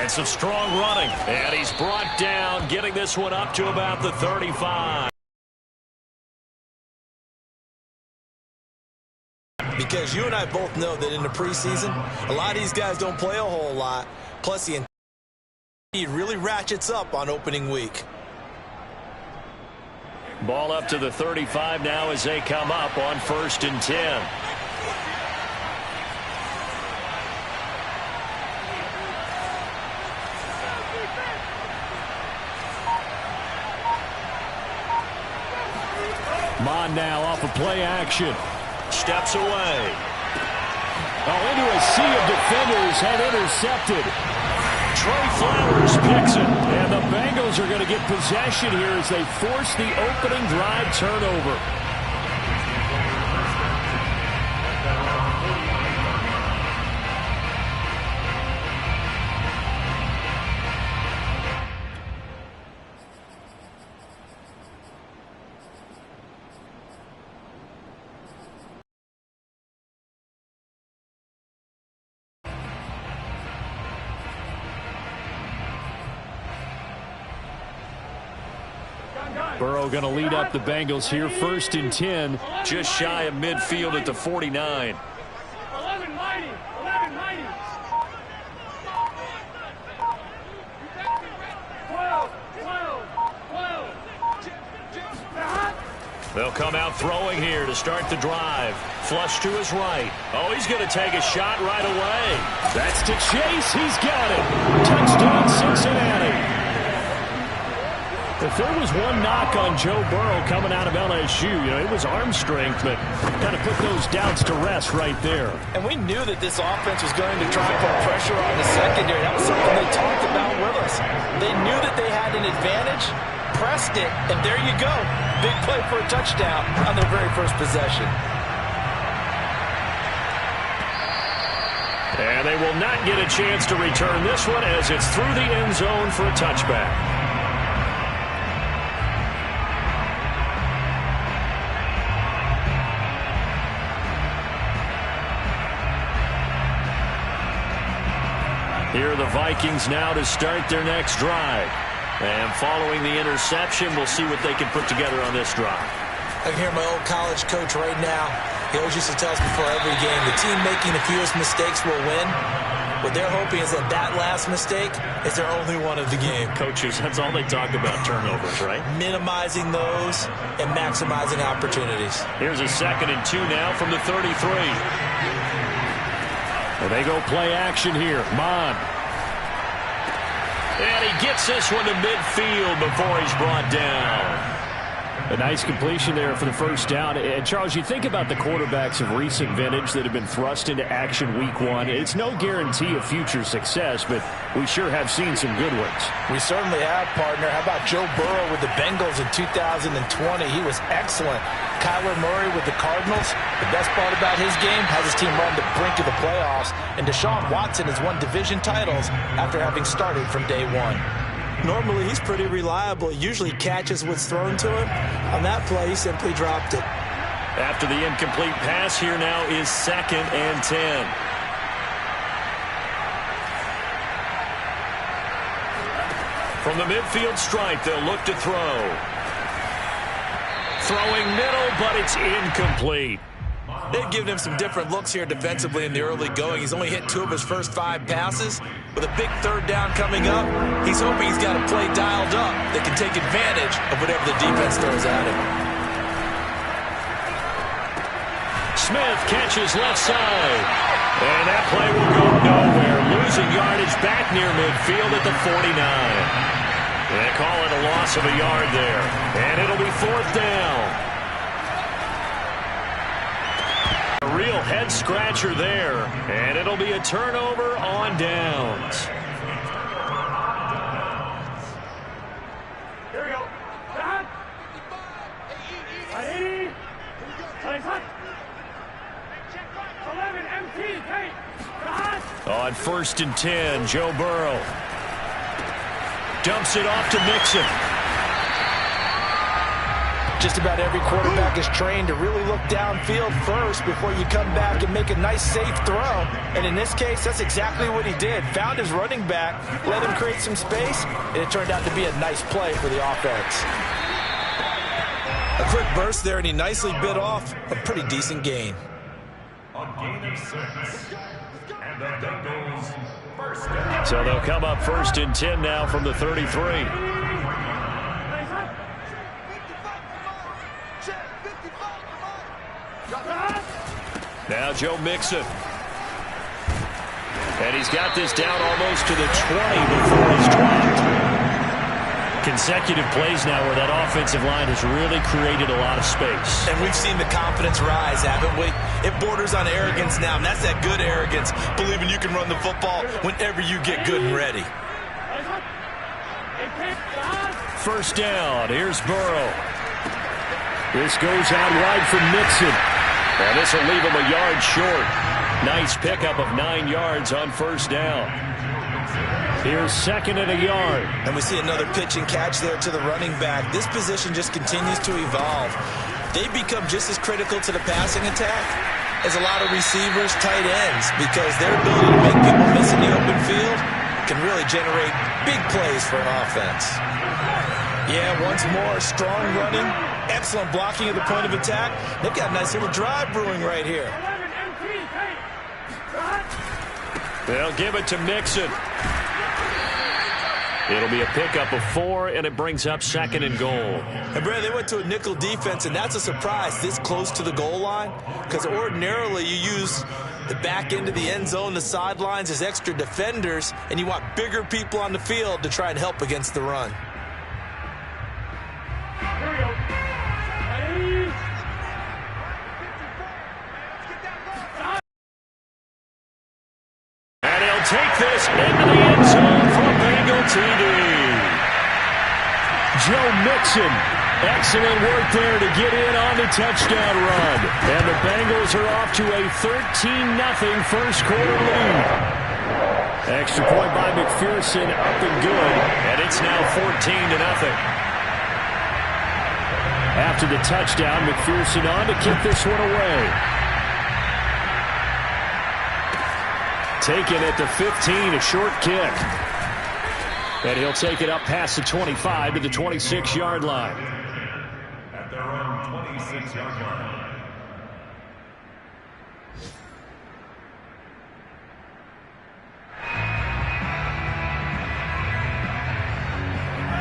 And some strong running. And he's brought down, getting this one up to about the 35. Because you and I both know that in the preseason, a lot of these guys don't play a whole lot. Plus, the intensity really ratchets up on opening week. Ball up to the 35 now as they come up on 1st and 10. Mond now off of play action. Steps away. Oh, into a sea of defenders and intercepted. Trey Flowers picks it. And the Bengals are going to get possession here as they force the opening drive turnover. Burrow going to lead up the Bengals here, 1st and 10. Just shy of midfield at the 49. They'll come out throwing here to start the drive. Flush to his right. Oh, he's going to take a shot right away. That's to Chase. He's got it. Touchdown, Cincinnati. If there was one knock on Joe Burrow coming out of LSU, it was arm strength, but kind of put those doubts to rest right there. And we knew that this offense was going to try and put pressure on the secondary. That was something they talked about with us. They knew that they had an advantage, pressed it, and there you go. Big play for a touchdown on their very first possession. And they will not get a chance to return this one as it's through the end zone for a touchback. Here are the Vikings now to start their next drive. And following the interception, we'll see what they can put together on this drive. I can hear my old college coach right now. He always used to tell us before every game, the team making the fewest mistakes will win. What they're hoping is that that last mistake is their only one of the game. Coaches, that's all they talk about, turnovers, right? Minimizing those and maximizing opportunities. Here's a 2nd and 2 now from the 33. And they go play action here. Mond. And he gets this one to midfield before he's brought down. A nice completion there for the first down. And, Charles, you think about the quarterbacks of recent vintage that have been thrust into action week 1. It's no guarantee of future success, but we sure have seen some good ones. We certainly have, partner. How about Joe Burrow with the Bengals in 2020? He was excellent. Kyler Murray with the Cardinals. The best part about his game has his team run the brink of the playoffs. And Deshaun Watson has won division titles after having started from day 1. Normally, he's pretty reliable. He usually catches what's thrown to him. On that play, he simply dropped it. After the incomplete pass, here now is 2nd and 10. From the midfield stripe, they'll look to throw. Throwing middle, but it's incomplete. They've given him some different looks here defensively in the early going. He's only hit 2 of his first 5 passes. With a big 3rd down coming up, he's hoping he's got a play dialed up that can take advantage of whatever the defense throws at him. Smith catches left side. And that play will go nowhere. Losing yardage back near midfield at the 49. They call it a loss of a yard there. And it'll be 4th down. A real head-scratcher there. And it'll be a turnover on downs. Here we go. Ready? 11 MT. On 1st and 10, Joe Burrow dumps it off to Mixon. Just about every quarterback is trained to really look downfield first before you come back and make a nice, safe throw. And in this case, that's exactly what he did. Found his running back, let him create some space, and it turned out to be a nice play for the offense. A quick burst there, and he nicely bit off a pretty decent gain. So they'll come up 1st and 10 now from the 33. Now Joe Mixon. And he's got this down almost to the 20 before he's dropped. Consecutive plays now where that offensive line has really created a lot of space. And we've seen the confidence rise, haven't we? It borders on arrogance now, and that's that good arrogance, believing you can run the football whenever you get good and ready. 1st down. Here's Burrow. This goes out wide from Mixon. And this will leave him a yard short. Nice pickup of 9 yards on 1st down. Here's 2nd and a yard. And we see another pitch and catch there to the running back. This position just continues to evolve. They become just as critical to the passing attack as a lot of receivers, tight ends, because their ability to make people miss in the open field can really generate big plays for an offense. Yeah, once more, strong running, excellent blocking at the point of attack. They've got a nice little drive brewing right here. They'll give it to Mixon. It'll be a pickup of 4, and it brings up 2nd and goal. And, Brad, they went to a nickel defense, and that's a surprise this close to the goal line, because ordinarily you use the back end of the end zone, the sidelines as extra defenders, and you want bigger people on the field to try and help against the run. And he'll take this into the end zone for a Bengal TD. Joe Mixon, excellent work there to get in on the touchdown run. And the Bengals are off to a 13-0 first quarter lead. Extra point by McPherson, up and good. And it's now 14-0. After the touchdown, McPherson on to kick this one away. Taken at the 15, a short kick. And he'll take it up past the 25 to the 26-yard line. At their own 26-yard line.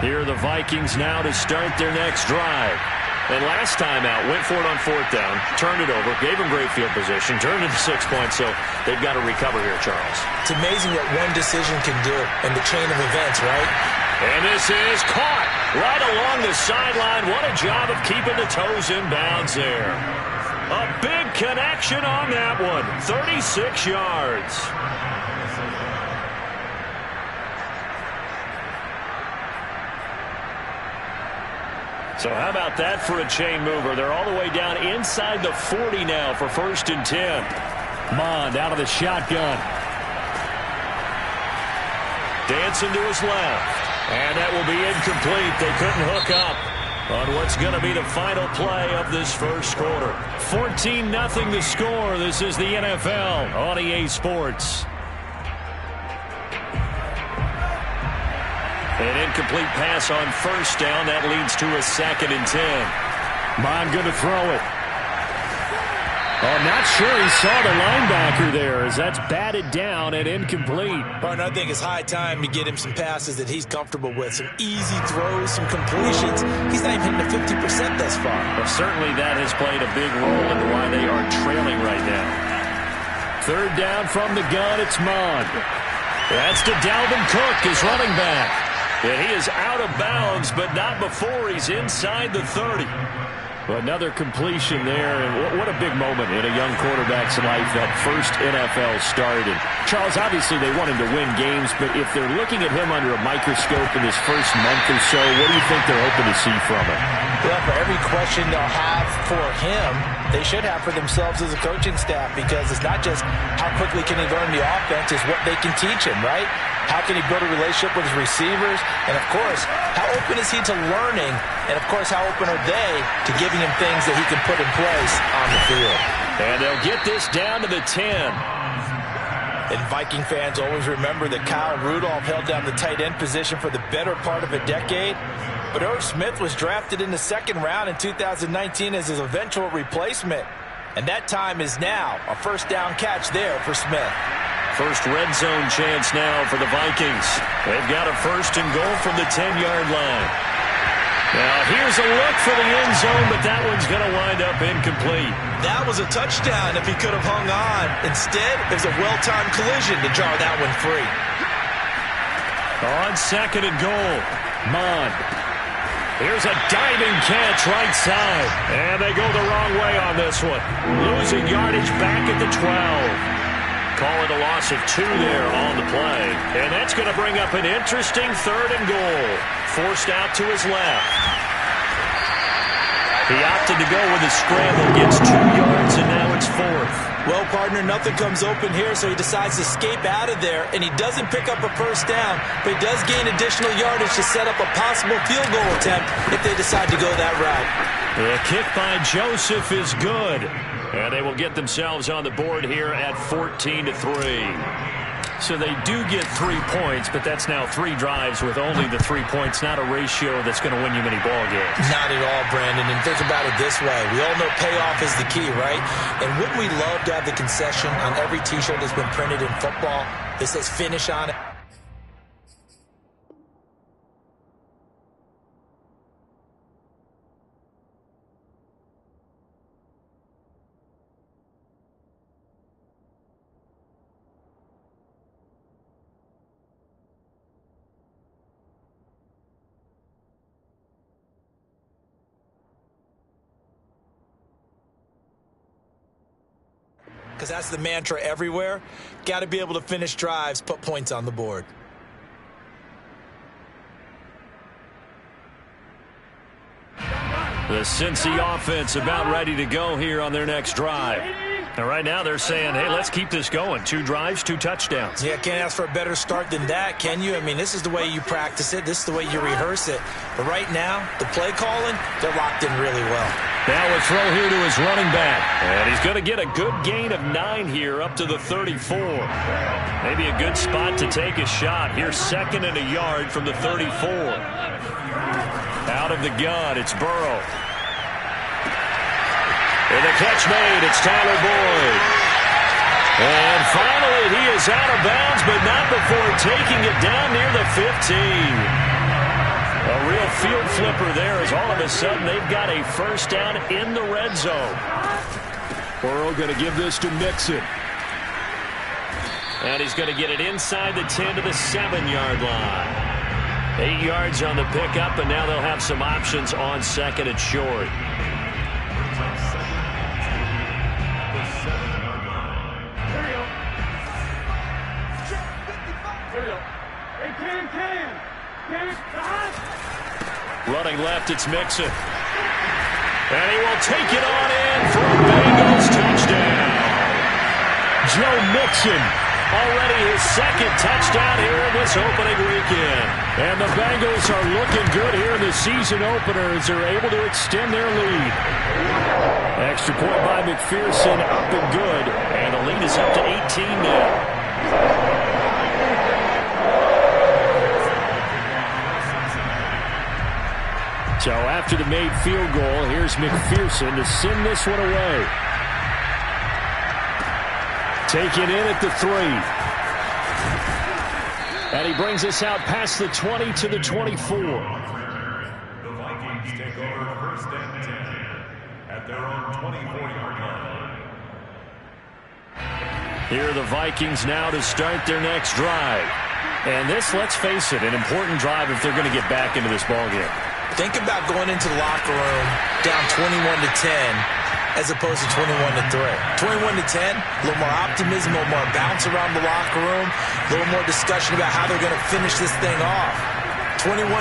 Here are the Vikings now to start their next drive. And last time out, went for it on 4th down, turned it over, gave them great field position, turned it to 6 points, so they've got to recover here, Charles. It's amazing what one decision can do in the chain of events, right? And this is caught right along the sideline. What a job of keeping the toes in bounds there. A big connection on that one, 36 yards. So how about that for a chain mover? They're all the way down inside the 40 now for 1st and 10. Mond out of the shotgun. Dancing to his left. And that will be incomplete. They couldn't hook up on what's going to be the final play of this first quarter. 14-0 the score. This is the NFL on EA Sports. An incomplete pass on 1st down. That leads to a 2nd and 10. Mond going to throw it. Oh, not sure he saw the linebacker there as that's batted down and incomplete. Partner, I think it's high time to get him some passes that he's comfortable with. Some easy throws, some completions. He's not even hitting the 50% thus far. Well, certainly that has played a big role in why they are trailing right now. 3rd down from the gun. It's Mond. That's to Dalvin Cook, his running back. And he is out of bounds, but not before he's inside the 30. Another completion there, and what a big moment in a young quarterback's life, that first NFL start. And Charles, obviously they want him to win games, but if they're looking at him under a microscope in his first month or so, what do you think they're hoping to see from him? Well, for every question they'll have for him, they should have for themselves as a coaching staff, because it's not just how quickly can he learn the offense, it's what they can teach him, right? How can he build a relationship with his receivers? And, of course, how open is he to learning? And, of course, how open are they to giving him things that he can put in place on the field? And they'll get this down to the 10. And Viking fans always remember that Kyle Rudolph held down the tight end position for the better part of a decade. But Irv Smith was drafted in the second round in 2019 as his eventual replacement. And that time is now. A first down catch there for Smith. First red zone chance now for the Vikings. They've got a first and goal from the 10-yard line. Now here's a look for the end zone, but that one's going to wind up incomplete. That was a touchdown if he could have hung on. Instead, it was a well-timed collision to jar that one free. On second and goal, Mond. Here's a diving catch right side. And they go the wrong way on this one. Losing yardage back at the 12. Call it a loss of 2 there on the play. And that's going to bring up an interesting third and goal. Forced out to his left. He opted to go with a scramble. Gets 2 yards, and now it's 4th. Well, partner, nothing comes open here, so he decides to escape out of there. And he doesn't pick up a first down, but he does gain additional yardage to set up a possible field goal attempt if they decide to go that route. The kick by Joseph is good. And they will get themselves on the board here at 14-3. So they do get 3 points, but that's now 3 drives with only the 3 points, not a ratio that's going to win you many ball games. Not at all, Brandon. And think about it this way. We all know payoff is the key, right? And wouldn't we love to have the concession on every T-shirt that's been printed in football that says finish on it? Because that's the mantra everywhere. Got to be able to finish drives, put points on the board. The Cincy offense about ready to go here on their next drive. And right now they're saying, hey, let's keep this going. 2 drives, 2 touchdowns. Yeah, can't ask for a better start than that, can you? I mean, this is the way you practice it. This is the way you rehearse it. But right now, the play calling, they're locked in really well. Now a throw here to his running back. And he's going to get a good gain of 9 here up to the 34. Maybe a good spot to take a shot. Here's 2nd and a yard from the 34. Out of the gun, it's Burrow. And the catch made, it's Tyler Boyd. And finally, he is out of bounds, but not before taking it down near the 15. A real field flipper there as all of a sudden they've got a first down in the red zone. Burrow going to give this to Mixon. And he's going to get it inside the 10 to the 7-yard line. 8 yards on the pickup, and now they'll have some options on 2nd and short. Running left, it's Mixon. And he will take it on in for a Bengals touchdown. Joe Mixon, already his 2nd touchdown here in this opening weekend. And the Bengals are looking good here in the season opener as they're able to extend their lead. Extra point by McPherson, up and good. And the lead is up to 18 now. So after the made field goal, here's McPherson to send this one away. Taken in at the 3. And he brings us out past the 20 to the 24. The Vikings take over 1st and 10 at their own 24-yard line. Here are the Vikings now to start their next drive. And this, let's face it, an important drive if they're going to get back into this ballgame. Think about going into the locker room down 21-10 as opposed to 21-3. 21-10, a little more optimism, a little more bounce around the locker room, a little more discussion about how they're going to finish this thing off. 21-3,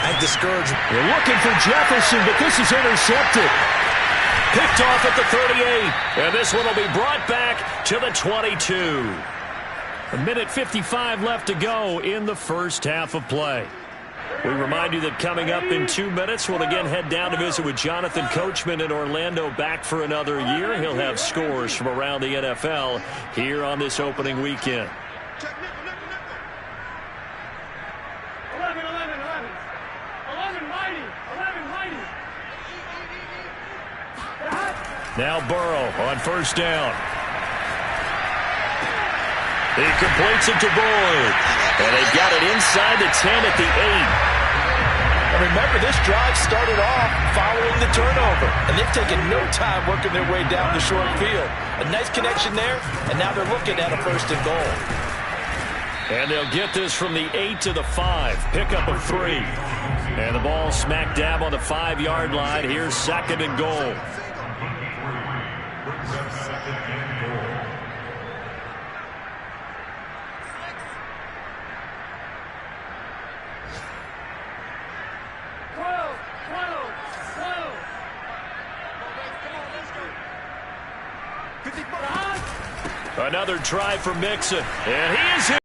I'm discouraged. They're looking for Jefferson, but this is intercepted. Picked off at the 38, and this one will be brought back to the 22. 1:55 left to go in the first half of play. We remind you that coming up in 2 minutes, we'll again head down to visit with Jonathan Coachman in Orlando, back for another year. He'll have scores from around the NFL here on this opening weekend. 11, 11, 11. 11 mighty. 11 mighty. Now Burrow on first down. He completes it to Boyd. And they've got it inside the 10 at the 8. And remember, this drive started off following the turnover. And they've taken no time working their way down the short field. A nice connection there, and now they're looking at a first and goal. And they'll get this from the 8 to the 5. Pickup of 3. And the ball smack dab on the 5-yard line. Here's second and goal. Another try for Mixon. And he is hit.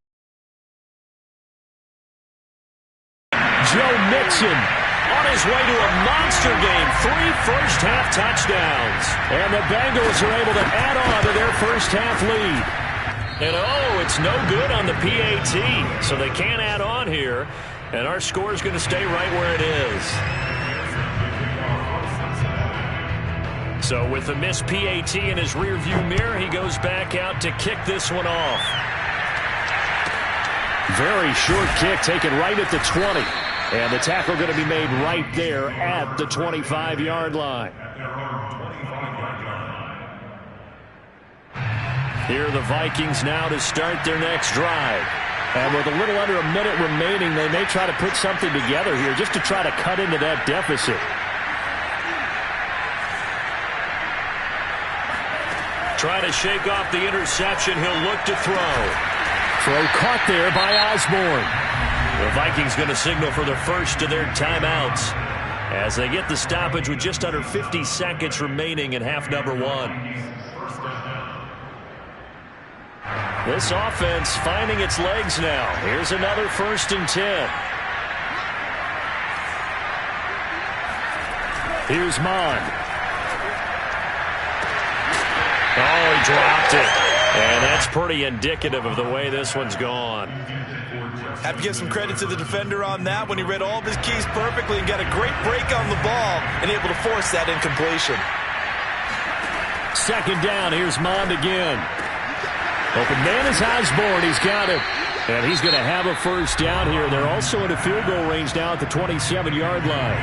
Joe Mixon on his way to a monster game. 3 first-half touchdowns. And the Bengals are able to add on to their first-half lead. And, oh, it's no good on the PAT. So they can't add on here. And our score is going to stay right where it is. So with the missed PAT in his rearview mirror, he goes back out to kick this one off. Very short kick taken right at the 20. And the tackle going to be made right there at the 25-yard line. Here are the Vikings now to start their next drive. And with a little under a minute remaining, they may try to put something together here just to try to cut into that deficit. Trying to shake off the interception. He'll look to throw. Throw caught there by Osborne. The Vikings going to signal for the first of their timeouts as they get the stoppage with just under 50 seconds remaining in half number 1. This offense finding its legs now. Here's another 1st and 10. Here's Mond. Oh, he dropped it. And that's pretty indicative of the way this one's gone. Have to give some credit to the defender on that when he read all of his keys perfectly and got a great break on the ball and able to force that incompletion. Second down. Here's Mond again. Open man is Osborne. He's got it. And he's going to have a first down here. They're also in a field goal range now at the 27-yard line.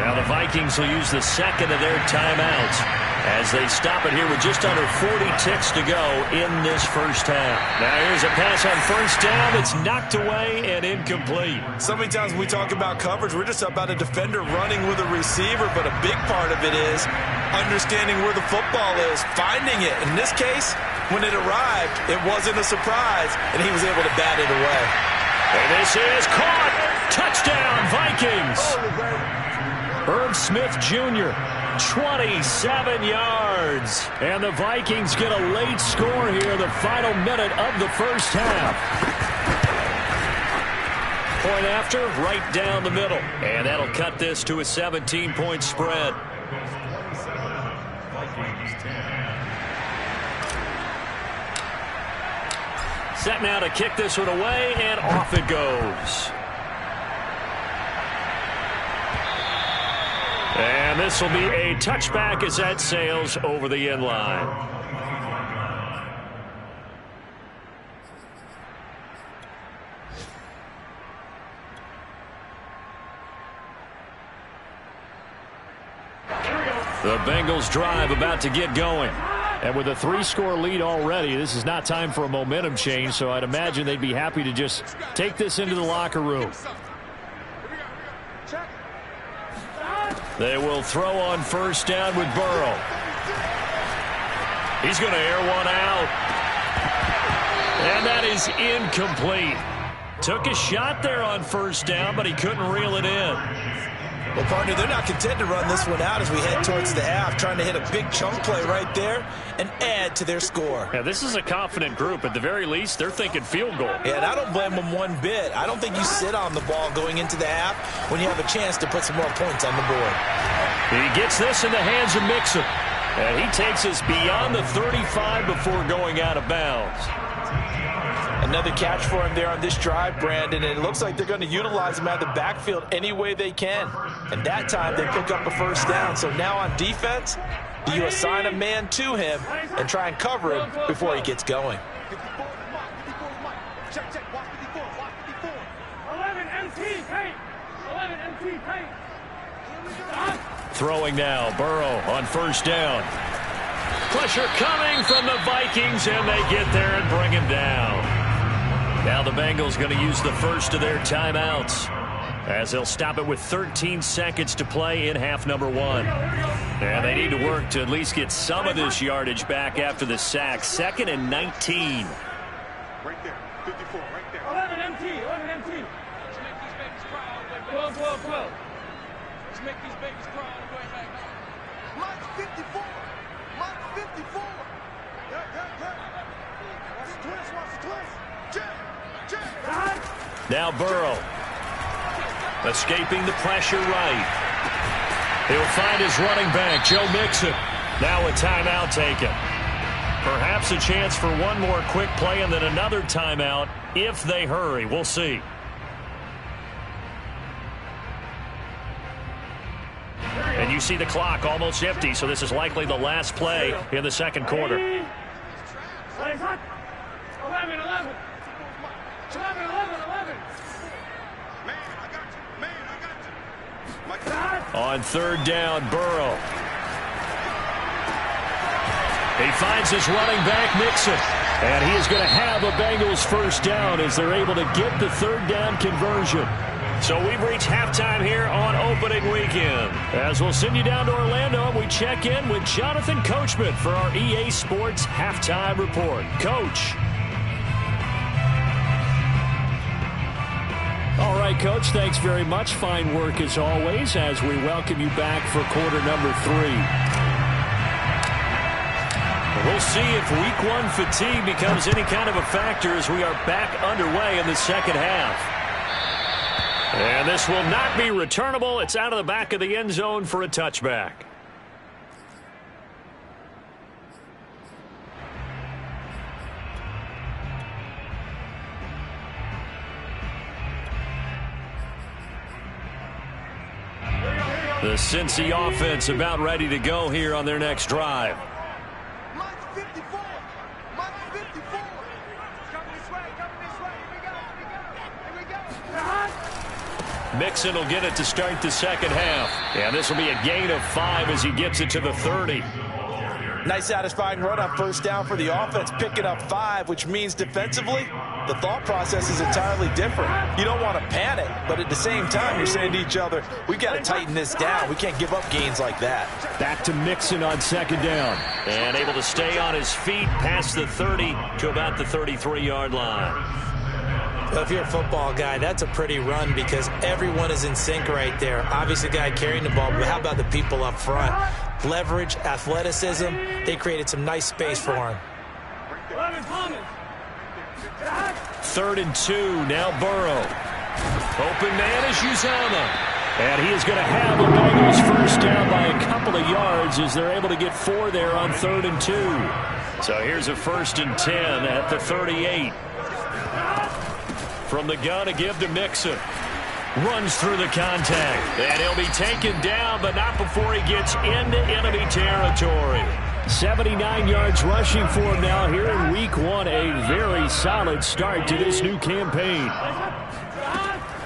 Now the Vikings will use the second of their timeouts as they stop it here with just under 40 ticks to go in this first half. Now here's a pass on first down that's knocked away and incomplete. So many times when we talk about coverage, we're just about a defender running with a receiver, but a big part of it is understanding where the football is, finding it. In this case, when it arrived, it wasn't a surprise, and he was able to bat it away. And this is caught. Touchdown, Vikings. Herb Smith Jr., 27 yards. And the Vikings get a late score here in the final minute of the first half. Point after, right down the middle. And that'll cut this to a 17-point spread. Set now to kick this one away, and off it goes. And this will be a touchback as that sails over the end line. The Bengals drive about to get going. And with a 3-score lead already, this is not time for a momentum change, so I'd imagine they'd be happy to just take this into the locker room. They will throw on first down with Burrow. He's going to air one out. And that is incomplete. Took a shot there on first down, but he couldn't reel it in. Well, partner, they're not content to run this one out as we head towards the half, trying to hit a big chunk play right there and add to their score. Yeah, this is a confident group. At the very least, they're thinking field goal. Yeah, and I don't blame them one bit. I don't think you sit on the ball going into the half when you have a chance to put some more points on the board. He gets this in the hands of Mixon. And he takes us beyond the 35 before going out of bounds. Another catch for him there on this drive, Brandon, and it looks like they're going to utilize him out of the backfield any way they can. And that time they pick up a first down. So now on defense, do you assign a man to him and try and cover him before he gets going? 11 MT, paint. 11 MT, paint. Throwing now, Burrow on first down. Pressure coming from the Vikings, and they get there and bring him down. Now the Bengals going to use the first of their timeouts as they'll stop it with 13 seconds to play in half number 1. And they need to work to at least get some of this yardage back after the sack. 2nd and 19. Right there, 54, right there. 11 MT, 11 MT. Let's make these babies cry all the way back. 12, 12, 12. Let's make these babies cry all the way back. Mike's 54. Mike's 54. Yeah. Watch the twist, watch the twist. Jay. Now Burrow. Escaping the pressure right. He'll find his running back, Joe Mixon. Now a timeout taken. Perhaps a chance for one more quick play and then another timeout if they hurry. We'll see. And you see the clock almost empty, so this is likely the last play in the second quarter. 11, 11. 11, 11. On third down, Burrow. He finds his running back, Mixon. And he is going to have a Bengals first down as they're able to get the third down conversion. So we've reached halftime here on opening weekend. As we'll send you down to Orlando, we check in with Jonathan Coachman for our EA Sports Halftime Report. Coach. All right, Coach, thanks very much. Fine work as always as we welcome you back for quarter number 3. We'll see if week 1 fatigue becomes any kind of a factor as we are back underway in the second half. And this will not be returnable. It's out of the back of the end zone for a touchback. The Cincy offense about ready to go here on their next drive. Mike's 54. Mike's 54. Coming this way. Here we go. Mixon will get it to start the second half. And this will be a gain of 5 as he gets it to the 30. Nice satisfying run on first down for the offense, picking up 5, which means defensively, the thought process is entirely different. You don't want to panic, but at the same time, you're saying to each other, we've got to tighten this down. We can't give up gains like that. Back to Mixon on second down. And able to stay on his feet past the 30 to about the 33-yard line. Well, if you're a football guy, that's a pretty run because everyone is in sync right there. Obviously, the guy carrying the ball, but how about the people up front? Leverage, athleticism, they created some nice space for him. 3rd and 2, now Burrow. Open man is Uzomah. And he is going to have the Bengals first down by a couple of yards as they're able to get 4 there on 3rd and 2. So here's a 1st and 10 at the 38. From the gun to give to Mixon. Runs through the contact. And he'll be taken down, but not before he gets into enemy territory. 79 yards rushing for him now here in week 1. A very solid start to this new campaign.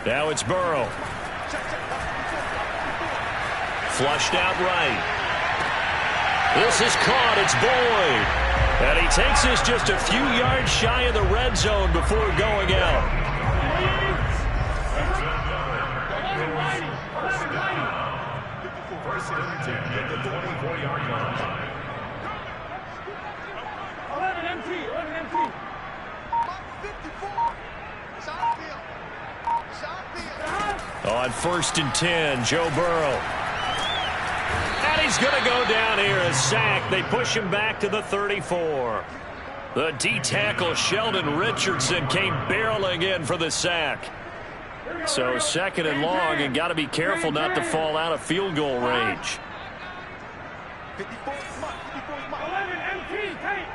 Now it's Burrow. Flushed out right. This is caught. It's Boyd. And he takes this just a few yards shy of the red zone before going out. First and 10 at the 24-yard line. 11 MT, 11 MT. Mike 54. Shot field. On 1st and 10, Joe Burrow. And he's going to go down here, a sack. They push him back to the 34. The D-tackle, Sheldon Richardson, came barreling in for the sack. So 2nd and long, and got to be careful not to fall out of field goal range. 54 smart, 54 smart. 11 MT paint.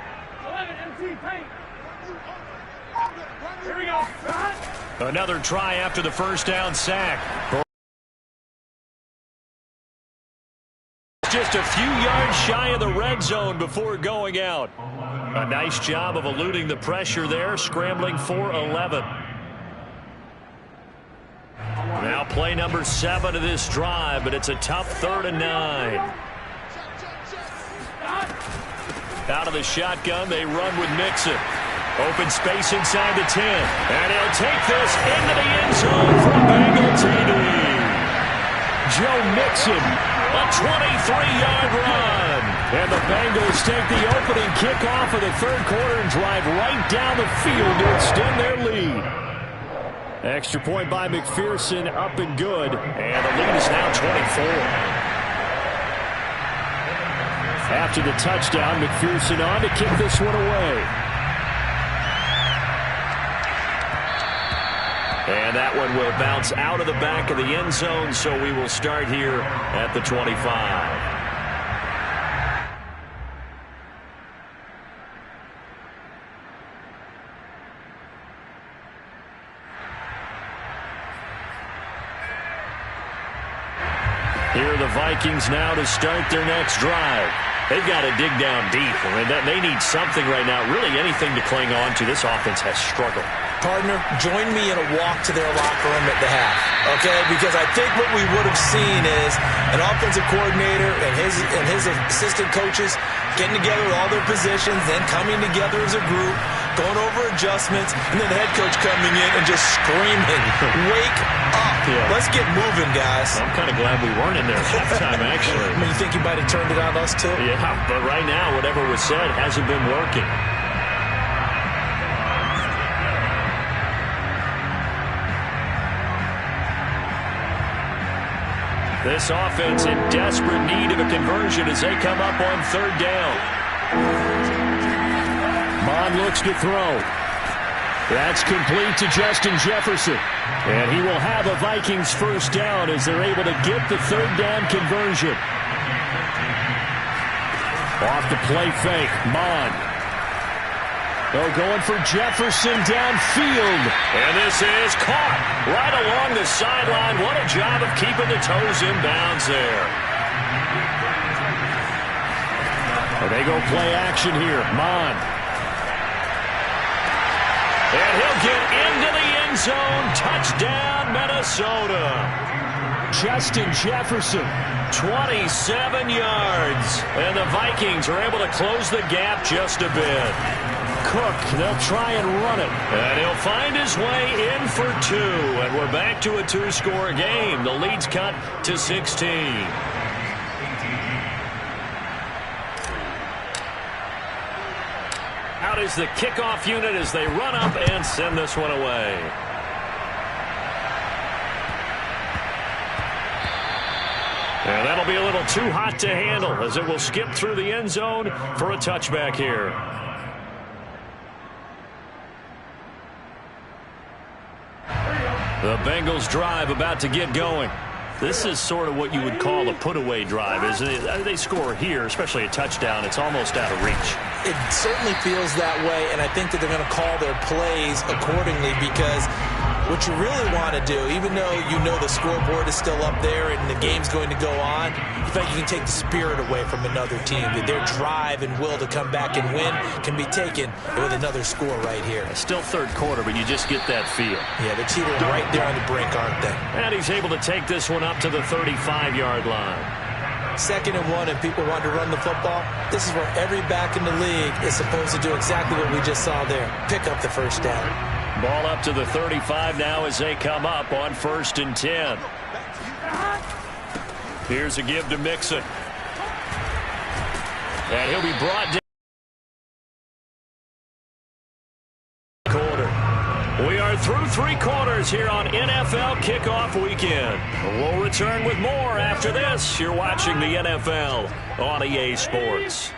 11 MT paint. Here we go. Another try after the first down sack. Just a few yards shy of the red zone before going out. A nice job of eluding the pressure there, scrambling for 11. Now play number 7 of this drive, but it's a tough 3rd and 9. Out of the shotgun, they run with Mixon. Open space inside the 10. And he'll take this into the end zone for a Bengal TD. Joe Mixon, a 23-yard run. And the Bengals take the opening kickoff of the 3rd quarter and drive right down the field to extend their lead. Extra point by McPherson, up and good. And the lead is now 24. After the touchdown, McPherson on to kick this one away. And that one will bounce out of the back of the end zone, so we will start here at the 25. Here are the Vikings now to start their next drive. They've got to dig down deep. I mean, they need something right now, really anything to cling on to. This offense has struggled. Partner, join me in a walk to their locker room at the half, okay? Because I think what we would have seen is an offensive coordinator and his assistant coaches getting together with all their positions, then coming together as a group, going over adjustments, and then the head coach coming in and just screaming, wake up. Yeah. Let's get moving, guys. I'm kind of glad we weren't in there at halftime, actually. I mean, you think you might have turned it on us, too? Yeah, but right now, whatever was said hasn't been working. This offense in desperate need of a conversion as they come up on 3rd down. Bond looks to throw. That's complete to Justin Jefferson. And he will have a Vikings 1st down as they're able to get the 3rd down conversion. Off the play fake, Bond. They're going for Jefferson downfield. And this is caught right along the sideline. What a job of keeping the toes in bounds there. And they go play action here. Mond. And he'll get into the end zone. Touchdown, Minnesota. Justin Jefferson. 27 yards. And the Vikings are able to close the gap just a bit. Cook, they'll try and run it. And he'll find his way in for 2. And we're back to a 2-score game. The lead's cut to 16. Out is the kickoff unit as they run up and send this one away. And that'll be a little too hot to handle as it will skip through the end zone for a touchback here. The Bengals drive about to get going. This is sort of what you would call a put-away drive, isn't it? They score here, especially a touchdown. It's almost out of reach. It certainly feels that way, and I think that they're going to call their plays accordingly because what you really want to do, even though you know the scoreboard is still up there and the game's going to go on, you think you can take the spirit away from another team. That their drive and will to come back and win can be taken with another score right here. Still 3rd quarter, but you just get that feel. Yeah, they're teetering right there on the brink, aren't they? And he's able to take this one up to the 35-yard line. 2nd and 1 and people want to run the football. This is where every back in the league is supposed to do exactly what we just saw there. Pick up the 1st down. Ball up to the 35 now as they come up on 1st and 10. Here's a give to Mixon. And he'll be brought down. Quarter. We are through 3 quarters. scores here on NFL Kickoff Weekend. We'll return with more after this. You're watching the NFL on EA Sports.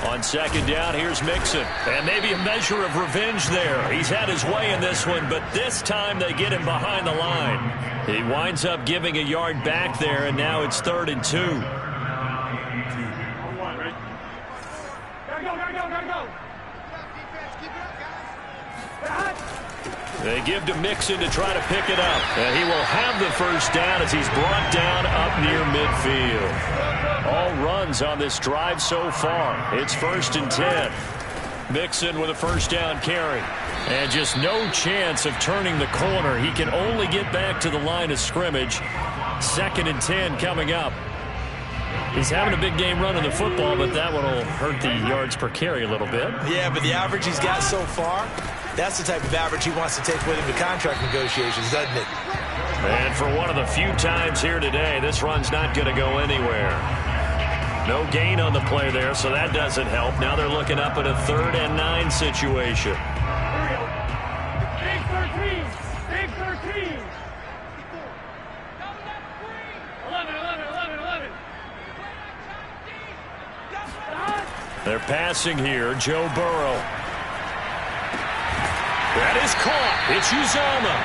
On second down, here's Mixon. And maybe a measure of revenge there. He's had his way in this one, but this time they get him behind the line. He winds up giving a yard back there, and now it's 3rd and 2. They give to Mixon to try to pick it up. And he will have the first down as he's brought down up near midfield. All runs on this drive so far. It's 1st and 10. Mixon with a first down carry. And just no chance of turning the corner. He can only get back to the line of scrimmage. 2nd and 10 coming up. He's having a big game running the football, but that one will hurt the yards per carry a little bit. Yeah, but the average he's got so far, that's the type of average he wants to take with him to contract negotiations, doesn't it? And for one of the few times here today, this run's not going to go anywhere. No gain on the play there, so that doesn't help. Now they're looking up at a 3rd and 9 situation. Big 13. Big 13. 11. They're passing here. Joe Burrow. That is caught. It's Uzomah.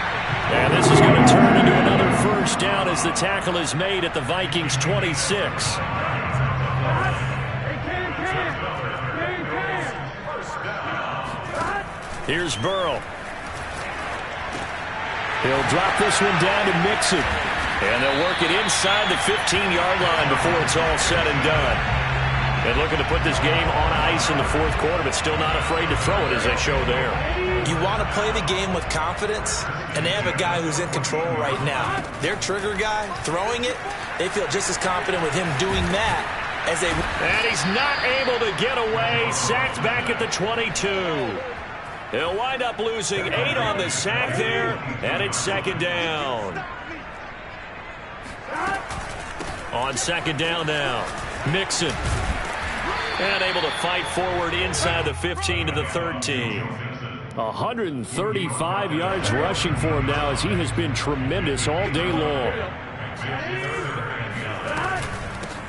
And this is going to turn into another first down as the tackle is made at the Vikings 26. Here's Burrow. He'll drop this one down to Mixon. And they'll work it inside the 15-yard line before it's all said and done. And looking to put this game on ice in the 4th quarter, but still not afraid to throw it as they show there. You want to play the game with confidence, and they have a guy who's in control right now. Their trigger guy, throwing it, they feel just as confident with him doing that as they... And he's not able to get away. Sacked back at the 22. He'll wind up losing 8 on the sack there, and it's 2nd down. On 2nd down now, Mixon. And able to fight forward inside the 15 to the 13. 135 yards rushing for him now as he has been tremendous all day long.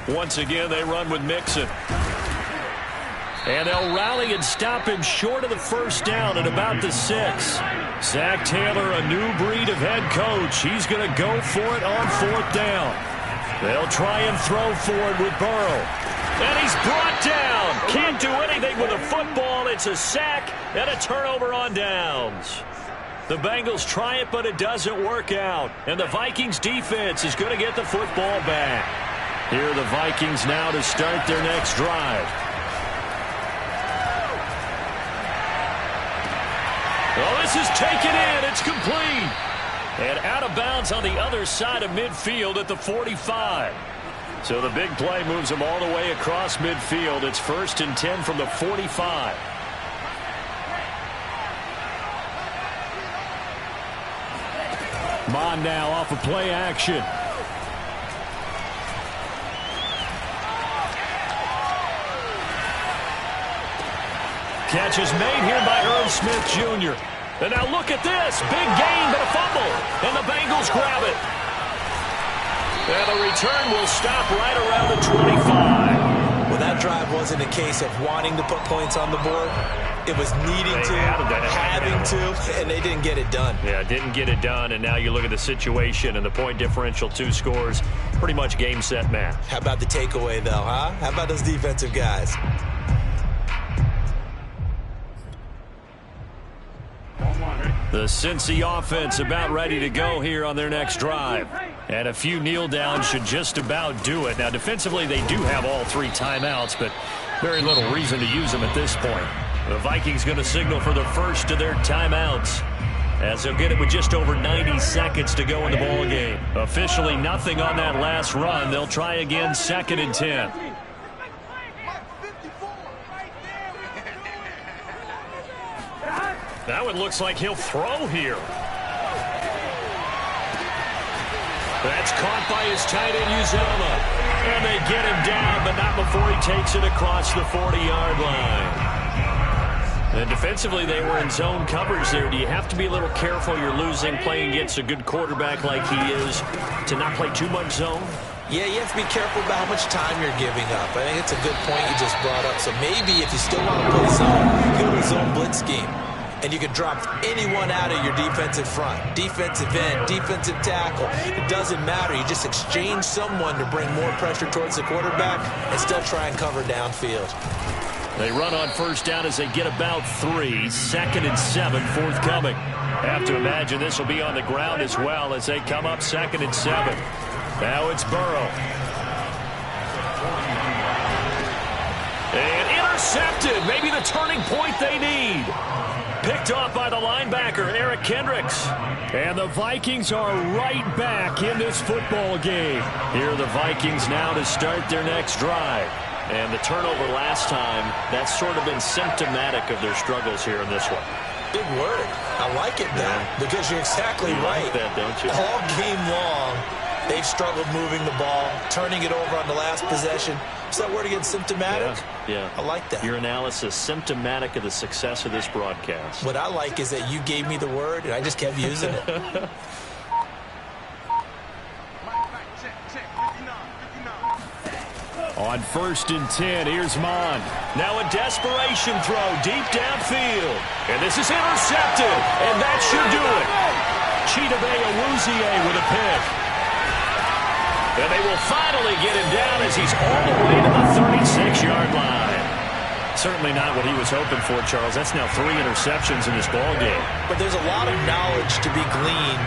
Once again, they run with Mixon. And they'll rally and stop him short of the first down at about the 6. Zach Taylor, a new breed of head coach. He's going to go for it on 4th down. They'll try and throw forward with Burrow. And he's brought down. Can't do anything with a football. It's a sack and a turnover on downs. The Bengals try it, but it doesn't work out. And the Vikings defense is going to get the football back. Here are the Vikings now to start their next drive. Well, this is taken in. It's complete. And out of bounds on the other side of midfield at the 45. So the big play moves them all the way across midfield. It's 1st and 10 from the 45. Mon now off of play action. Catch is made here by Irv Smith Jr. And now look at this. Big gain, but a fumble. And the Bengals grab it. And the return will stop right around the 25. Well, that drive wasn't a case of wanting to put points on the board. It was needing to, having to, and they didn't get it done. Yeah, didn't get it done, and now you look at the situation and the point differential, 2 scores, pretty much game, set, match. How about the takeaway, though, huh? How about those defensive guys? The Cincy offense about ready to go here on their next drive. And a few kneel downs should just about do it. Now, defensively, they do have all 3 timeouts, but very little reason to use them at this point. The Vikings going to signal for the first of their timeouts, as they'll get it with just over 90 seconds to go in the ball game. Officially nothing on that last run. They'll try again, 2nd and 10. That one looks like he'll throw here. That's caught by his tight end, Uzomah. And they get him down, but not before he takes it across the 40-yard line. And defensively, they were in zone coverage there. Do you have to be a little careful? You're losing, playing against a good quarterback like he is, to not play too much zone? Yeah, you have to be careful about how much time you're giving up. I think it's a good point you just brought up. So maybe if you still want to play zone, go to a zone blitz scheme. And you can drop anyone out of your defensive front. Defensive end, defensive tackle. It doesn't matter. You just exchange someone to bring more pressure towards the quarterback and still try and cover downfield. They run on first down as they get about 3. 2nd and 7 forthcoming. Have to imagine this will be on the ground as well as they come up 2nd and 7. Now it's Burrow. And intercepted. Maybe the turning point they need. Picked off by the linebacker, Eric Kendricks. And the Vikings are right back in this football game. Here are the Vikings now to start their next drive. And the turnover last time, that's sort of been symptomatic of their struggles here in this one. Big word. I like it now because you're exactly right. Like that, don't you? All game long, they've struggled moving the ball, turning it over on the last possession. Is that word again, symptomatic? Yeah. I like that. Your analysis, symptomatic of the success of this broadcast. What I like is that you gave me the word, and I just kept using it. On 1st and 10, here's Mond. Now a desperation throw deep downfield. And this is intercepted. And that should do it. Chidobe Awuzie with a pick. And they will finally get him down as he's all the way to the 36-yard line. Certainly not what he was hoping for, Charles. That's now 3 interceptions in this ball game. But there's a lot of knowledge to be gleaned